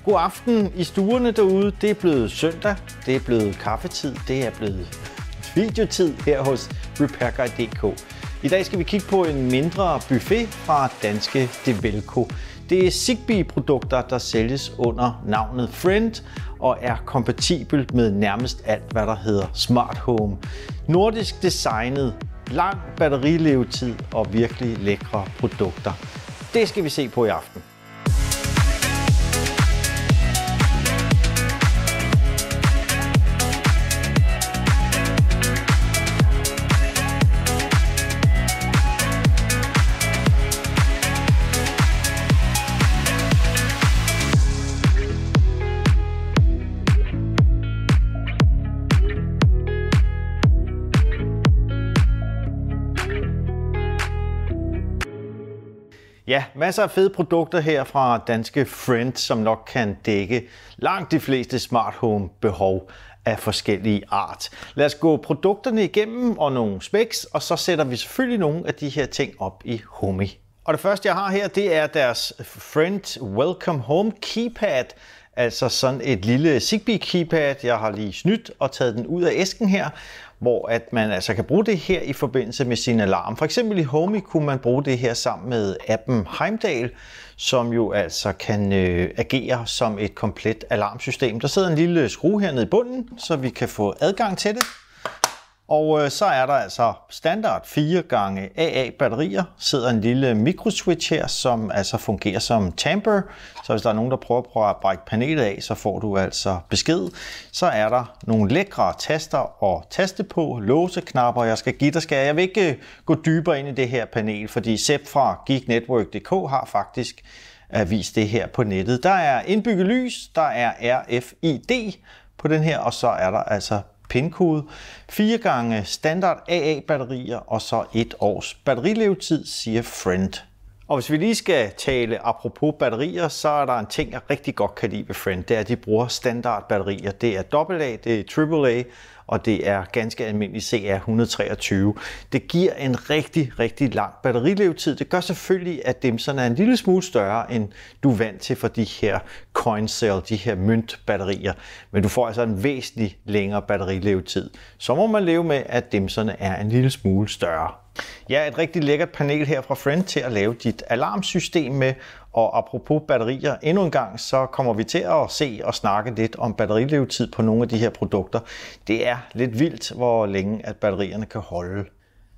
God aften i stuerne derude. Det er blevet søndag, det er blevet kaffetid, det er blevet videotid her hos RepairGuide.dk. I dag skal vi kigge på en mindre buffet fra danske Develco. Det er Zigbee-produkter, der sælges under navnet Friend og er kompatibelt med nærmest alt, hvad der hedder Smart Home. Nordisk designet, lang batterilevetid og virkelig lækre produkter. Det skal vi se på i aften. Ja, masser af fede produkter her fra danske Friend, som nok kan dække langt de fleste smart home behov af forskellige art. Lad os gå produkterne igennem og nogle specs, og så sætter vi selvfølgelig nogle af de her ting op i Homey. Og det første jeg har her, det er deres Friend Welcome Home Keypad. Altså sådan et lille Zigbee keypad. Jeg har lige snydt og taget den ud af æsken her, hvor at man altså kan bruge det her i forbindelse med sin alarm. For eksempel i Homey kunne man bruge det her sammen med appen Heimdall, som jo altså kan agere som et komplet alarmsystem. Der sidder en lille skrue hernede i bunden, så vi kan få adgang til det. Og så er der altså standard 4x AA batterier. Sidder en lille mikroswitch her, som altså fungerer som tamper. Så hvis der er nogen, der prøver at brække panelet af, så får du altså besked. Så er der nogle lækre taster og taste på, låseknapper. Jeg vil ikke gå dybere ind i det her panel, fordi Sepp fra GeekNetwork.dk har faktisk vist det her på nettet. Der er indbygget lys, der er RFID på den her, og så er der altså PIN-kode, 4x standard AA-batterier og så 1 års batterilevetid, siger Friend. Og hvis vi lige skal tale apropos batterier, så er der en ting, jeg rigtig godt kan lide ved Friend. Det er, at de bruger standard batterier. Det er AA, det er AAA, og det er ganske almindelig CR123. Det giver en rigtig lang batterilevetid. Det gør selvfølgelig, at dimserne er en lille smule større, end du er vant til for de her CoinCell, de her møntbatterier. Men du får altså en væsentlig længere batterilevetid. Så må man leve med, at dimserne er en lille smule større. Ja, et rigtig lækkert panel her fra Friend til at lave dit alarmsystem med. Og apropos batterier, endnu en gang, så kommer vi til at se og snakke lidt om batterilevetid på nogle af de her produkter. Det er lidt vildt, hvor længe at batterierne kan holde.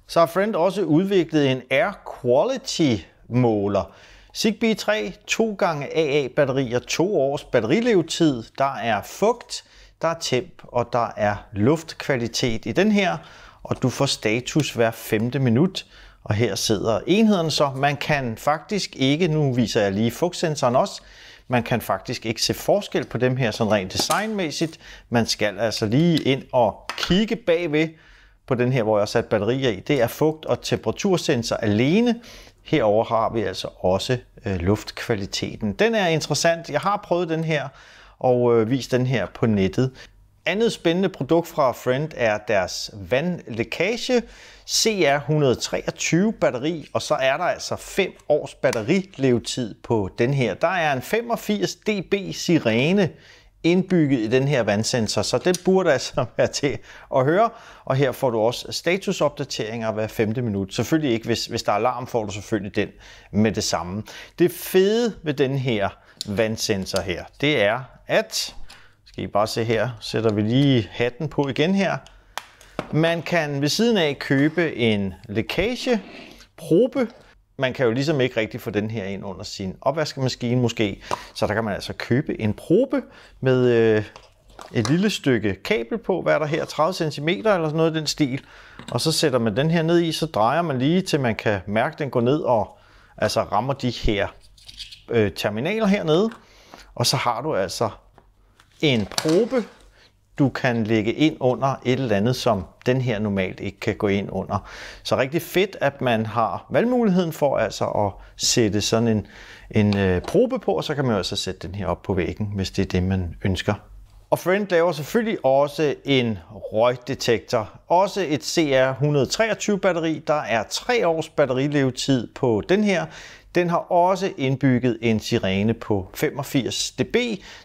Så har Friend også udviklet en Air Quality måler. Zigbee 3, 2x AA batterier, 2 års batterilevetid. Der er fugt, der er temp og der er luftkvalitet i den her. Og du får status hver 5. minut. Og her sidder enhederne så. Man kan faktisk ikke, nu viser jeg lige fugtsensoren også, man kan faktisk ikke se forskel på dem her sådan rent designmæssigt. Man skal altså lige ind og kigge bagved på den her, hvor jeg har sat batterier i. Det er fugt- og temperatursensor alene. Herover har vi altså også luftkvaliteten. Den er interessant. Jeg har prøvet den her og vist den her på nettet. Andet spændende produkt fra Friend er deres vandlækage CR123 batteri, og så er der altså 5 års batterilevetid på den her. Der er en 85 dB sirene indbygget i den her vandsensor, så det burde altså være til at høre. Og her får du også statusopdateringer hver 5. minut. Selvfølgelig ikke, hvis der er alarm, får du selvfølgelig den med det samme. Det fede ved den her vandsensor her, det er, at skal I bare se her, sætter vi lige hatten på igen her. Man kan ved siden af købe en lækageprobe. Man kan jo ligesom ikke rigtig få den her ind under sin opvaskemaskine måske. Så der kan man altså købe en probe med et lille stykke kabel på. Hvad er der her? 30 cm eller sådan noget i den stil. Og så sætter man den her ned i, så drejer man lige til man kan mærke, at den går ned og altså rammer de her terminaler hernede. Og så har du altså en probe, du kan lægge ind under et eller andet, som den her normalt ikke kan gå ind under. Så rigtig fedt, at man har valgmuligheden for altså at sætte sådan en probe på, og så kan man altså sætte den her op på væggen, hvis det er det, man ønsker. Og Friend laver selvfølgelig også en røgdetektor. Også et CR123 batteri. Der er 3 års batterilevetid på den her. Den har også indbygget en sirene på 85 dB.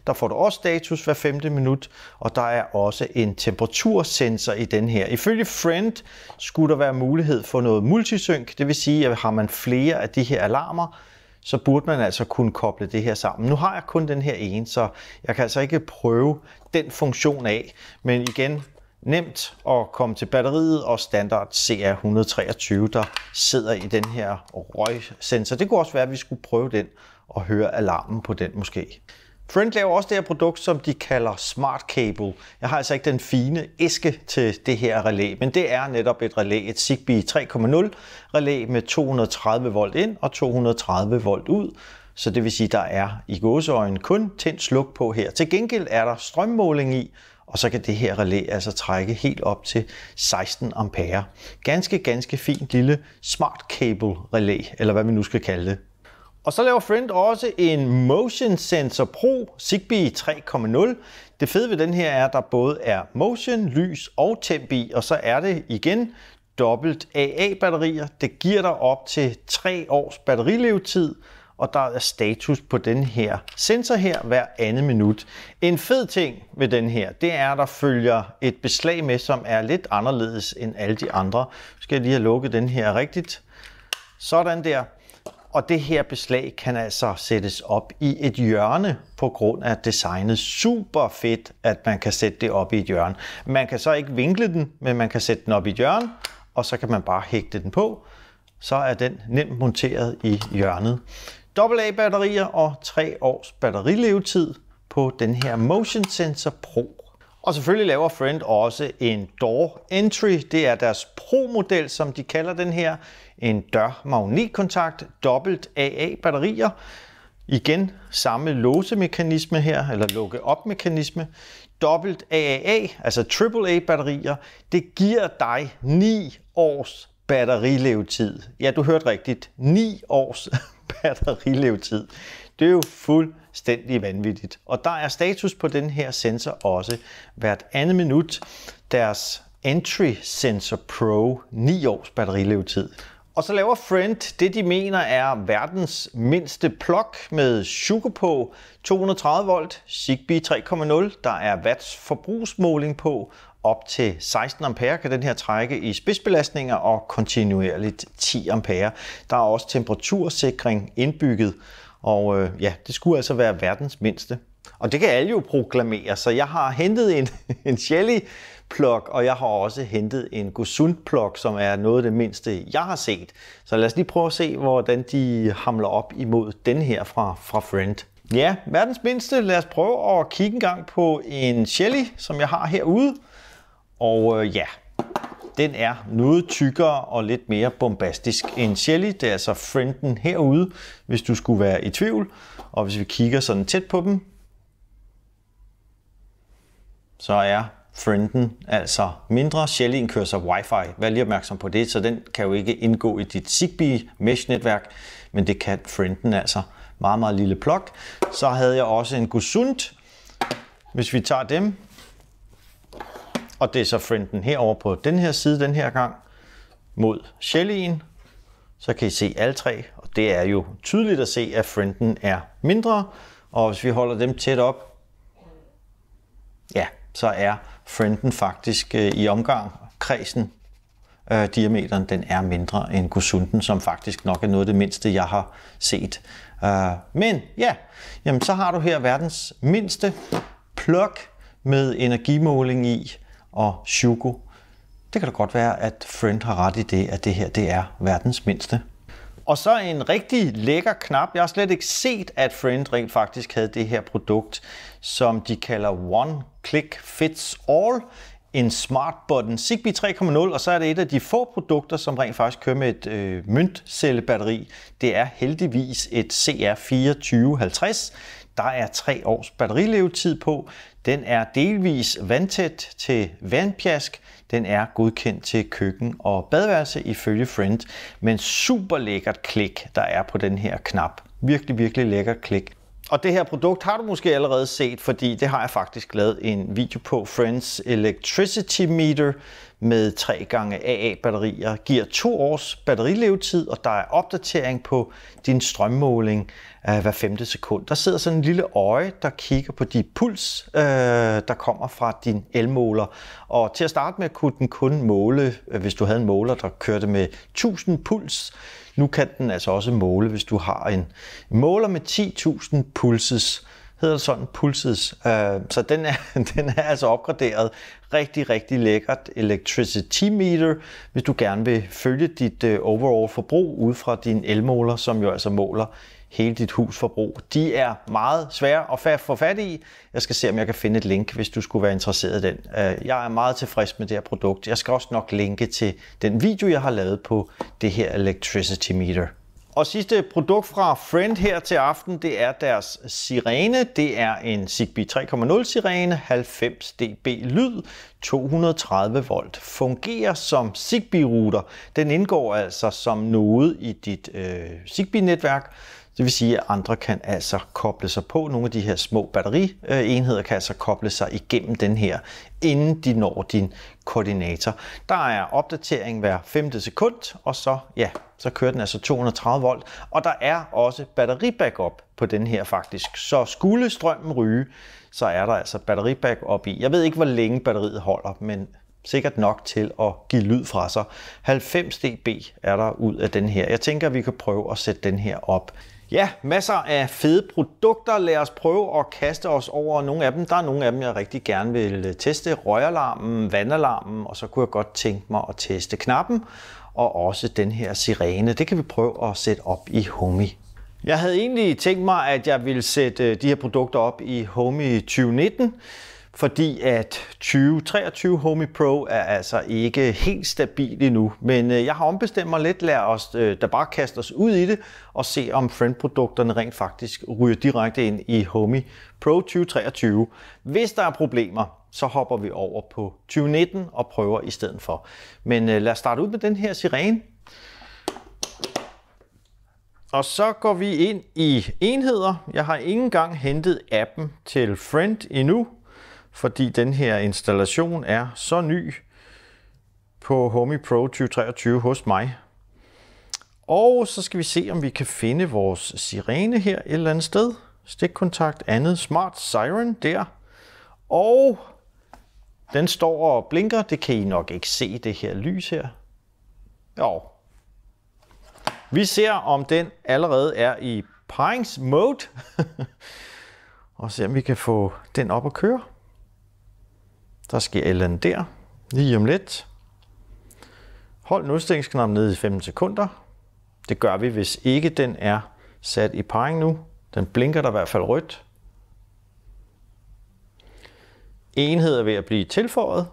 Der får du også status hver 5. minut, og der er også en temperatursensor i den her. Ifølge Friend skulle der være mulighed for noget multisync, det vil sige, at har man flere af de her alarmer, så burde man altså kunne koble det her sammen. Nu har jeg kun den her ene, så jeg kan altså ikke prøve den funktion af, men igen, nemt at komme til batteriet og standard CR123, der sidder i den her røgsensor. Det kunne også være, at vi skulle prøve den og høre alarmen på den måske. Friend laver også det her produkt, som de kalder Smart Cable. Jeg har altså ikke den fine æske til det her relæ, men det er netop et relæ, et Zigbee 3.0 relæ med 230 volt ind og 230 volt ud. Så det vil sige, at der er i gåseøjne kun tændt sluk på her. Til gengæld er der strømmåling i, og så kan det her relæ altså trække helt op til 16 ampere. Ganske fint lille Smart Cable relæ, eller hvad vi nu skal kalde det. Og så laver Friend også en Motion Sensor Pro Zigbee 3.0. Det fede ved den her er, at der både er motion, lys og temp i, og så er det igen dobbelt AA-batterier. Det giver dig op til 3 års batterilevetid, og der er status på den her sensor her hver 2. minut. En fed ting ved den her, det er, at der følger et beslag med, som er lidt anderledes end alle de andre. Nu skal jeg lige have lukket den her rigtigt. Sådan der. Og det her beslag kan altså sættes op i et hjørne på grund af designet. Super fedt, at man kan sætte det op i et hjørne. Man kan så ikke vinkle den, men man kan sætte den op i et hjørne, og så kan man bare hægte den på. Så er den nemt monteret i hjørnet. AA-batterier og 3 års batterilevetid på den her Motion Sensor Pro. Og selvfølgelig laver Friend også en Door Entry. Det er deres Pro-model, som de kalder den her. En dør-magnetkontakt, dobbelt AA-batterier. Igen samme låsemekanisme her, eller lukke-op-mekanisme. Dobbelt AAA, altså AAA-batterier. Det giver dig 9 års batterilevetid. Ja, du hørte rigtigt. 9 års batterilevetid. Det er jo fuldstændig vanvittigt. Og der er status på den her sensor også hvert 2. minut. Deres Entry Sensor Pro 9 års batterilevetid. Og så laver Friend det, de mener er verdens mindste plug med Shuko på 230 volt, Zigbee 3.0. Der er watts forbrugsmåling på. Op til 16 ampere kan den her trække i spidsbelastninger og kontinuerligt 10 ampere. Der er også temperatursikring indbygget, og ja, det skulle altså være verdens mindste. Og det kan alle jo proklamere, så jeg har hentet en Shelly plug, og jeg har også hentet en Gosund plug, som er noget af det mindste, jeg har set. Så lad os lige prøve at se, hvordan de hamler op imod den her fra Friend. Ja, verdens mindste. Lad os prøve at kigge en gang på en Shelly, som jeg har herude. Og ja, den er noget tykkere og lidt mere bombastisk end Shelly. Det er altså Frienden herude, hvis du skulle være i tvivl. Og hvis vi kigger sådan tæt på dem, så er Frienden altså mindre. Shellyen kører så Wi-Fi. Vær lige opmærksom på det, så den kan jo ikke indgå i dit Zigbee mesh-netværk, men det kan Frienden altså. Meget lille plug. Så havde jeg også en Gosund. Hvis vi tager dem, og det er så Frienden herover på den her side den her gang mod Shellyen, så kan I se alle tre, og det er jo tydeligt at se, at Frienden er mindre, og hvis vi holder dem tæt op, ja, så er Frienden faktisk i omgang, kredsen, diameteren, den er mindre end Gosunden, som faktisk nok er noget af det mindste, jeg har set. Men ja, jamen, så har du her verdens mindste plug med energimåling i og Shuko. Det kan da godt være, at Friend har ret i det, at det her det er verdens mindste. Og så en rigtig lækker knap. Jeg har slet ikke set, at Friend rent faktisk havde det her produkt, som de kalder One Click Fits All. En Smart Button Zigbee 3.0, og så er det et af de få produkter, som rent faktisk kører med et møntcellebatteri. Det er heldigvis et CR2450. Der er 3 års batterilevetid på. Den er delvis vandtæt til vandpjask. Den er godkendt til køkken og badeværelse ifølge Friend. Men super lækkert klik, der er på den her knap. Virkelig lækkert klik. Og det her produkt har du måske allerede set, fordi det har jeg faktisk lavet en video på, Friends Electricity Meter, med 3 gange AA batterier, giver 2 års batterilevetid, og der er opdatering på din strømmåling hver 5. sekund. Der sidder sådan en lille øje, der kigger på de puls, der kommer fra din elmåler. Og til at starte med kunne den kun måle, hvis du havde en måler, der kørte med 1000 puls. Nu kan den altså også måle, hvis du har en måler med 10.000 pulses. Hedder det sådan, pulses. Så den er altså opgraderet. Rigtig, rigtig lækkert electricity meter, hvis du gerne vil følge dit overall forbrug ud fra din elmåler, som jo altså måler hele dit husforbrug. De er meget svære at få fat i. Jeg skal se, om jeg kan finde et link, hvis du skulle være interesseret i den. Jeg er meget tilfreds med det her produkt. Jeg skal også nok linke til den video, jeg har lavet på det her electricity meter. Og sidste produkt fra Friend her til aften, det er deres sirene. Det er en Zigbee 3.0 sirene, 90 dB lyd, 230 volt. Fungerer som Zigbee router. Den indgår altså som node i dit Zigbee-netværk. Det vil sige, at andre kan altså koble sig på. Nogle af de her små batterienheder kan altså koble sig igennem den her, inden de når din koordinator. Der er opdatering hver 5. sekund, og så kører den altså 230 volt. Og der er også batteribackup på den her faktisk. Så skulle strømmen ryge, så er der altså batteribackup i. Jeg ved ikke, hvor længe batteriet holder, men sikkert nok til at give lyd fra sig. 90 dB er der ud af den her. Jeg tænker, at vi kan prøve at sætte den her op. Ja, masser af fede produkter. Lad os prøve at kaste os over nogle af dem. Der er nogle af dem, jeg rigtig gerne vil teste. Røgalarmen, vandalarmen, og så kunne jeg godt tænke mig at teste knappen. Og også den her sirene. Det kan vi prøve at sætte op i Homey. Jeg havde egentlig tænkt mig, at jeg ville sætte de her produkter op i Homey 2019. Fordi at 2023 Homey Pro er altså ikke helt stabil endnu. Men jeg har ombestemt mig lidt. Lad os da bare kaste os ud i det og se, om Friend-produkterne rent faktisk ryger direkte ind i Homey Pro 2023. Hvis der er problemer, så hopper vi over på 2019 og prøver i stedet for. Men lad os starte ud med den her sirene. Og så går vi ind i enheder. Jeg har ikke engang hentet appen til Friend endnu, fordi den her installation er så ny på Homey Pro 2023 hos mig. Og så skal vi se, om vi kan finde vores sirene her et eller andet sted. Stikkontakt, andet, smart siren der. Og den står og blinker. Det kan I nok ikke se, det her lys her. Jo. Vi ser, om den allerede er i paringsmode. Og se, om vi kan få den op at køre. Der sker et eller andet der. Lige om lidt. Hold udstillingsknappen nede i 15 sekunder. Det gør vi, hvis ikke den er sat i parring nu. Den blinker der i hvert fald rødt. Enhed er ved at blive tilføjet.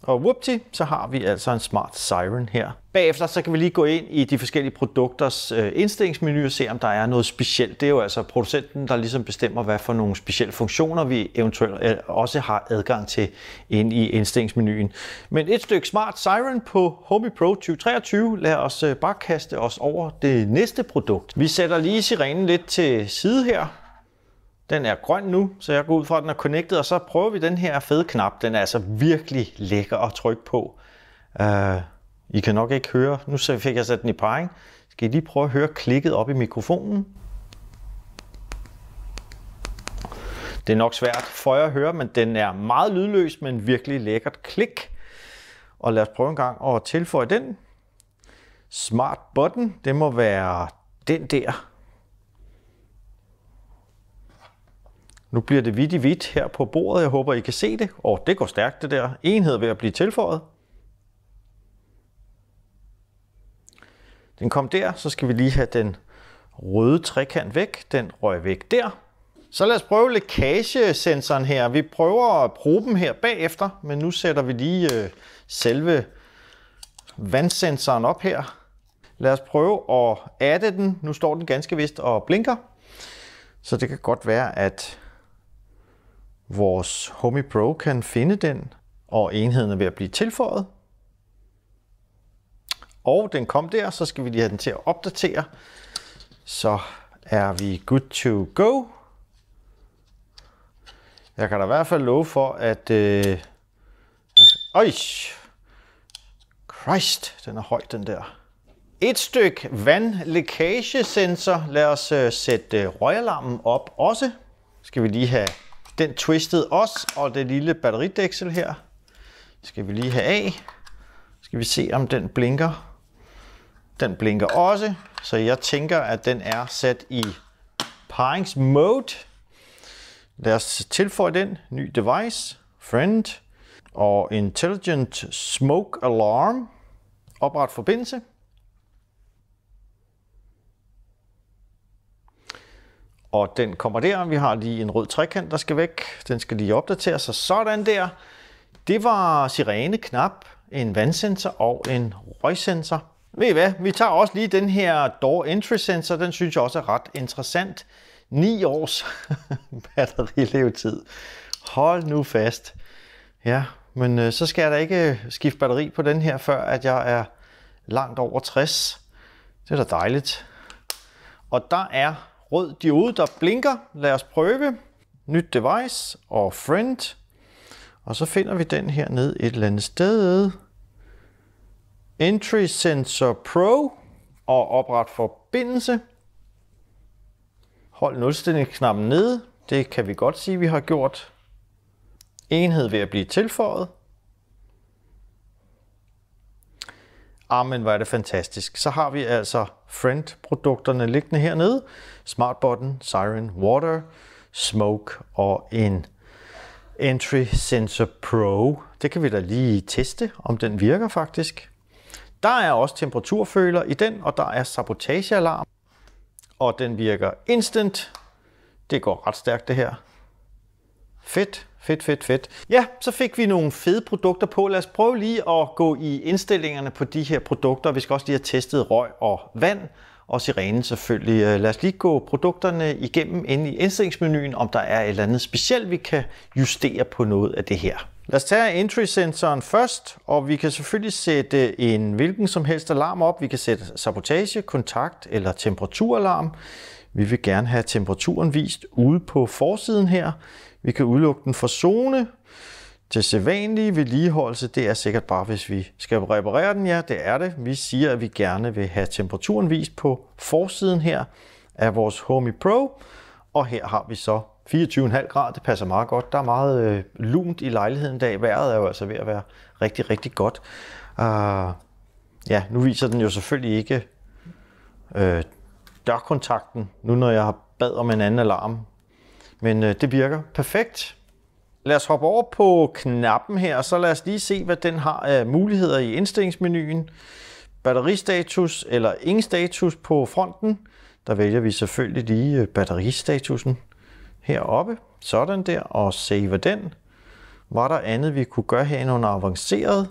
Og whoopty, så har vi altså en smart siren her. Bagefter så kan vi lige gå ind i de forskellige produkters indstillingsmenu og se, om der er noget specielt. Det er jo altså producenten, der ligesom bestemmer, hvad for nogle specielle funktioner vi eventuelt også har adgang til ind i indstillingsmenuen. Men et stykke smart siren på Homey Pro 2023. Lad os bare kaste os over det næste produkt. Vi sætter lige sirenen lidt til side her. Den er grøn nu, så jeg går ud fra, at den er connected, og så prøver vi den her fede knap. Den er altså virkelig lækker at trykke på. I kan nok ikke høre. Nu fik jeg sat den i parring. Skal I lige prøve at høre klikket op i mikrofonen? Det er nok svært for jer at høre, men den er meget lydløs, men virkelig lækkert klik. Og lad os prøve en gang at tilføje den. Smart button, det må være den der. Nu bliver det hvidt i hvidt her på bordet. Jeg håber, I kan se det. Det går stærkt det der. Enhed er ved at blive tilføjet. Den kom der, så skal vi lige have den røde trekant væk. Den røg væk der. Så lad os prøve lækagesensoren her. Vi prøver at bruge dem her bagefter, men nu sætter vi lige selve vandsensoren op her. Lad os prøve at adde den. Nu står den ganske vist og blinker. Så det kan godt være, at vores Homey Pro kan finde den, og enheden er ved at blive tilføjet. Og den kom der, så skal vi lige have den til at opdatere. Så er vi good to go. Jeg kan da i hvert fald love for, at Øj! Christ, den er høj, den der. Et stykke vandlækagesensor. Lad os sætte røgalarmen op også. Skal vi lige have den twistet også, og det lille batteridæksel her skal vi lige have af. Skal vi se, om den blinker. Den blinker også, så jeg tænker, at den er sat i paringsmode. Lad os tilføje den. Ny device, friend og intelligent smoke alarm. Opret forbindelse. Og den kommer der. Vi har lige en rød trekant, der skal væk. Den skal lige opdateres. Så sådan der. Det var sirene, knap, en vandsensor og en røgsensor. Ved I hvad? Vi tager også lige den her door entry sensor. Den synes jeg også er ret interessant. 9 års batterilevetid. Hold nu fast. Ja, men så skal jeg da ikke skifte batteri på den her, før at jeg er langt over 60. Det er da dejligt. Og der er rød diode, der blinker. Lad os prøve. Nyt device og friend. Og så finder vi den her ned et eller andet sted. Entry Sensor Pro og opret forbindelse. Hold nulstillingsknappen nede. Det kan vi godt sige, vi har gjort. Enhed ved at blive tilføjet. Men hvor er det fantastisk. Så har vi altså Friend-produkterne liggende hernede. Smart Button, Siren, Water, Smoke og en Entry Sensor Pro. Det kan vi da lige teste, om den virker faktisk. Der er også temperaturføler i den, og der er sabotagealarm. Og den virker instant. Det går ret stærkt det her. Fedt, fedt, fedt, fedt. Ja, så fik vi nogle fede produkter på. Lad os prøve lige at gå i indstillingerne på de her produkter. Vi skal også lige have testet røg og vand. Og sirenen selvfølgelig. Lad os lige gå produkterne igennem inde i indstillingsmenuen, om der er et eller andet specielt, vi kan justere på noget af det her. Lad os tage entry-sensoren først, og vi kan selvfølgelig sætte en hvilken som helst alarm op. Vi kan sætte sabotage, kontakt eller temperaturalarm. Vi vil gerne have temperaturen vist ude på forsiden her. Vi kan udelukke den fra zone. Til sædvanlige vedligeholdelse, det er sikkert bare, hvis vi skal reparere den. Ja, det er det. Vi siger, at vi gerne vil have temperaturen vist på forsiden her af vores Homey Pro. Og her har vi så 24,5 grader. Det passer meget godt. Der er meget lunt i lejligheden i dag. Vejret er jo altså ved at være rigtig, rigtig godt. Ja, nu viser den jo selvfølgelig ikke dørkontakten, nu når jeg har bad om en anden alarm. Men det virker perfekt. Lad os hoppe over på knappen her, og så lad os lige se, hvad den har af muligheder i indstillingsmenuen. Batteristatus eller ingen status på fronten. Der vælger vi selvfølgelig lige batteristatusen heroppe. Sådan der, og save den. Var der andet, vi kunne gøre herinde under avanceret?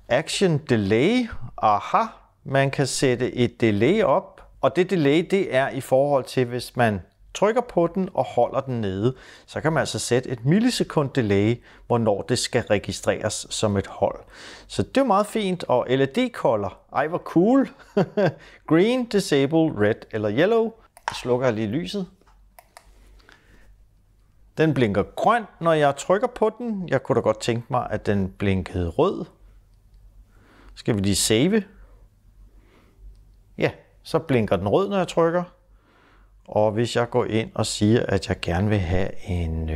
Action delay. Aha, man kan sætte et delay op, og det delay, det er i forhold til, hvis man trykker på den og holder den nede, så kan man altså sætte et millisekund delay, hvornår det skal registreres som et hold. Så det er meget fint, og LED-color, ej hvor cool. Green, disable, red eller yellow. Jeg slukker lige lyset. Den blinker grøn, når jeg trykker på den. Jeg kunne da godt tænke mig, at den blinkede rød. Skal vi lige save? Ja, så blinker den rød, når jeg trykker. Og hvis jeg går ind og siger, at jeg gerne vil have en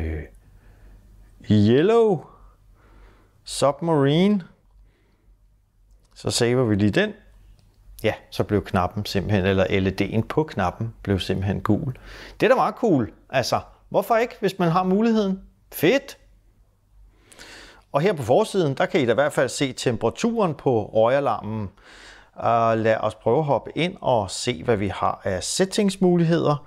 yellow submarine, så saver vi lige den. Ja, så blev knappen simpelthen, eller LED'en på knappen blev simpelthen gul. Det er da meget cool. Altså, hvorfor ikke, hvis man har muligheden? Fedt! Og her på forsiden, der kan I da i hvert fald se temperaturen på røgalarmen. Lad os prøve at hoppe ind og se, hvad vi har af settingsmuligheder.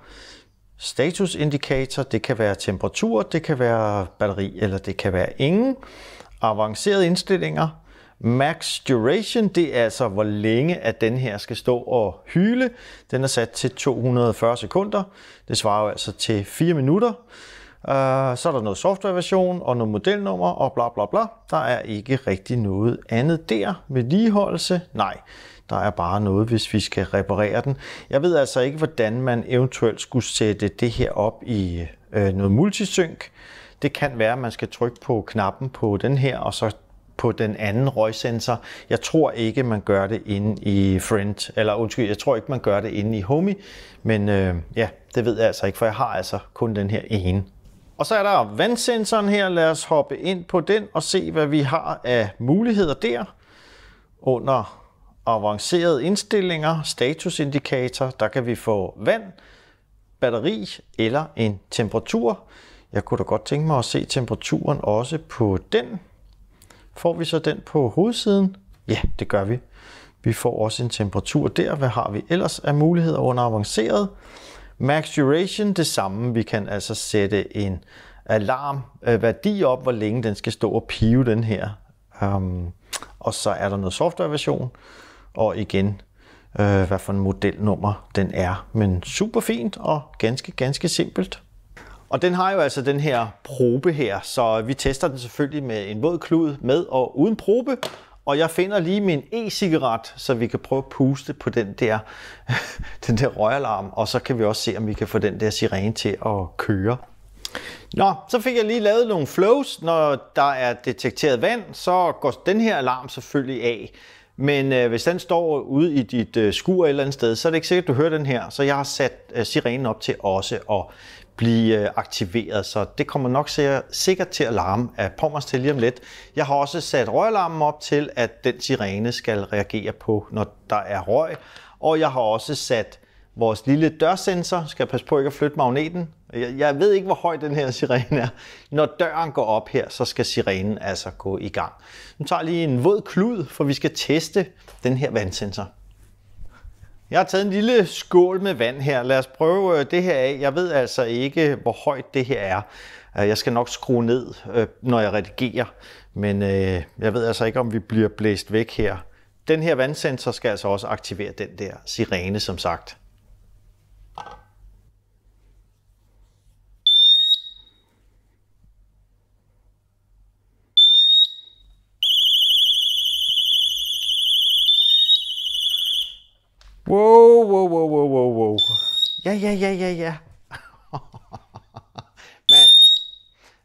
Status indicator, det kan være temperatur, det kan være batteri, eller det kan være ingen. Avancerede indstillinger. Max duration, det er altså, hvor længe at den her skal stå og hyle. Den er sat til 240 sekunder. Det svarer jo altså til 4 minutter. Så er der noget softwareversion og noget modelnummer og bla bla bla. Der er ikke rigtig noget andet der. Vedligeholdelse? Nej. Der er bare noget, hvis vi skal reparere den. Jeg ved altså ikke, hvordan man eventuelt skulle sætte det her op i noget multisync. Det kan være, at man skal trykke på knappen på den her, og så på den anden røgsensor. Jeg tror ikke, man gør det inde i Friend, eller undskyld, jeg tror ikke, man gør det inde i Homey, men ja, det ved jeg altså ikke, for jeg har altså kun den her ene. Og så er der vandsensoren her. Lad os hoppe ind på den og se, hvad vi har af muligheder der. Under avancerede indstillinger, statusindikator, der kan vi få vand, batteri eller en temperatur. Jeg kunne da godt tænke mig at se temperaturen også på den. Får vi så den på hovedsiden? Ja, det gør vi. Vi får også en temperatur der. Hvad har vi ellers af muligheder under avanceret? Max duration, det samme. Vi kan altså sætte en alarmværdi op, hvor længe den skal stå og pive, den her. Og så er der noget softwareversion, og igen, hvad for en modelnummer den er. Men super fint og ganske simpelt. Og den har jo altså den her probe her, så vi tester den selvfølgelig med en våd klud med og uden probe. Og jeg finder lige min e-cigaret, så vi kan prøve at puste på den der røgalarm, og så kan vi også se, om vi kan få den der sirene til at køre. Nå, så fik jeg lige lavet nogle flows. Når der er detekteret vand, så går den her alarm selvfølgelig af. Men hvis den står ude i dit skur et eller andet sted, så er det ikke sikkert, at du hører den her. Så jeg har sat sirenen op til også at blive aktiveret, så det kommer nok sikkert til at larme af pommers til lige om lidt. Jeg har også sat røgalarmen op til, at den sirene skal reagere på, når der er røg. Og jeg har også sat vores lille dørsensor, skal jeg passe på ikke at flytte magneten. Jeg ved ikke, hvor høj den her sirene er. Når døren går op her, så skal sirenen altså gå i gang. Nu tager jeg lige en våd klud, for vi skal teste den her vandsensor. Jeg har taget en lille skål med vand her. Lad os prøve det her af. Jeg ved altså ikke, hvor højt det her er. Jeg skal nok skrue ned, når jeg redigerer. Men jeg ved altså ikke, om vi bliver blæst væk her. Den her vandsensor skal altså også aktivere den der sirene, som sagt. Wow. Ja.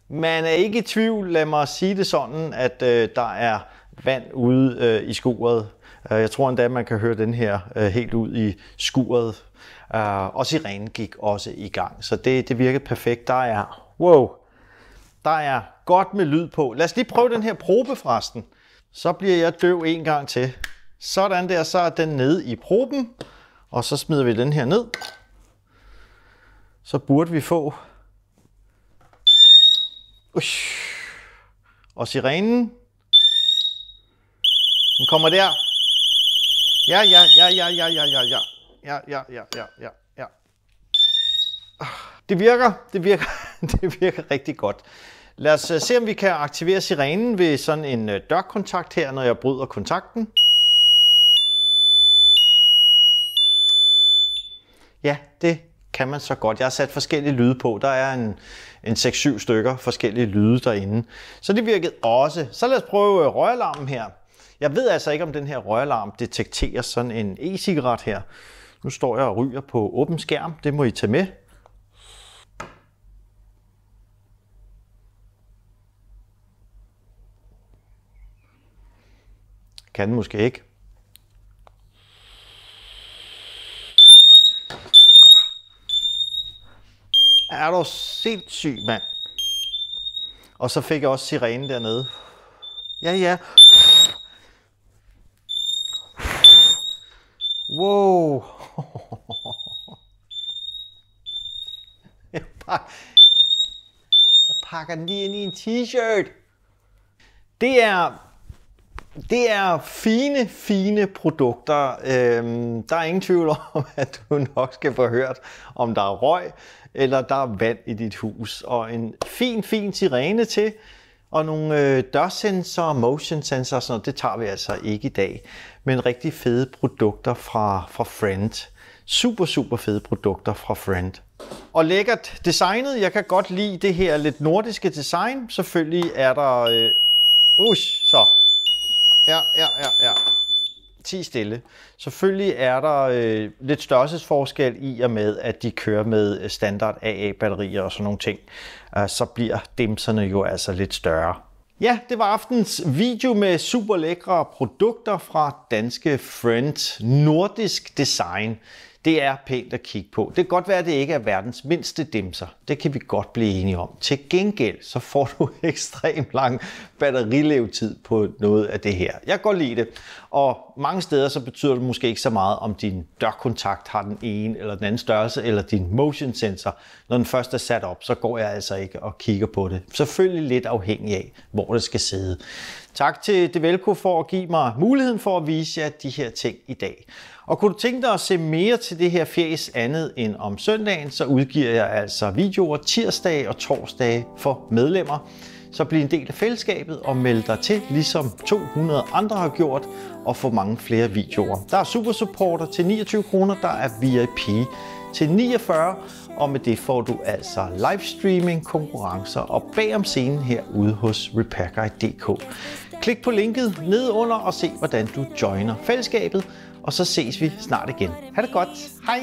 Man er ikke i tvivl, lad mig sige det sådan, at der er vand ude i skuret. Jeg tror endda, man kan høre den her helt ud i skuret. Og sirenen gik også i gang, så det virkede perfekt. Der er godt med lyd på. Lad os lige prøve den her probe forresten. Så bliver jeg døv en gang til. Sådan der, så er den nede i proben. Og så smider vi den her ned. Så burde vi få. Og sirenen. Den kommer der. Ja. Det virker rigtig godt. Lad os se, om vi kan aktivere sirenen ved sådan en dørkontakt her, når jeg bryder kontakten. Ja, det kan man så godt. Jeg har sat forskellige lyde på. Der er en 6-7 stykker forskellige lyde derinde. Så det virkede også. Så lad os prøve røgalarmen her. Jeg ved altså ikke, om den her røgalarm detekterer sådan en e-cigaret her. Nu står jeg og ryger på åben skærm. Det må I tage med. Kan den måske ikke. Er du sindssyg, mand? Og så fik jeg også sirenen dernede. Ja. Wow. Jeg pakker den lige ind i en t-shirt. Det er fine produkter. Der er ingen tvivl om, at du nok skal få hørt, om der er røg, eller der er vand i dit hus. Og en fin sirene til, og nogle dørsensorer, motion sensor, sådan noget, det tager vi altså ikke i dag. Men rigtig fede produkter fra Friend. Super fede produkter fra Friend. Og lækkert designet. Jeg kan godt lide det her lidt nordiske design. Selvfølgelig er der... så. Ja. 10 stille. Selvfølgelig er der lidt størrelsesforskel i og med, at de kører med standard AA-batterier og sådan nogle ting. Så bliver dimserne jo altså lidt større. Ja, det var aftens video med super lækre produkter fra danske Friend. Nordisk design. Det er pænt at kigge på. Det kan godt være, at det ikke er verdens mindste dimser. Det kan vi godt blive enige om. Til gengæld så får du ekstremt lang batterilevetid på noget af det her. Jeg kan godt lide det. Og mange steder så betyder det måske ikke så meget, om din dørkontakt har den ene eller den anden størrelse, eller din motion sensor. Når den først er sat op, så går jeg altså ikke og kigger på det. Selvfølgelig lidt afhængig af, hvor det skal sidde. Tak til Develco for at give mig muligheden for at vise jer de her ting i dag. Og kunne du tænke dig at se mere til det her fjæs andet end om søndagen, så udgiver jeg altså videoer tirsdage og torsdage for medlemmer. Så bliv en del af fællesskabet og meld dig til, ligesom 200 andre har gjort, og få mange flere videoer. Der er super supporter til 29 kroner, der er VIP til 49, og med det får du altså livestreaming, konkurrencer og bag om scenen herude hos RepairGuide.dk. Klik på linket nede under og se, hvordan du joiner fællesskabet, og så ses vi snart igen. Ha' det godt. Hej!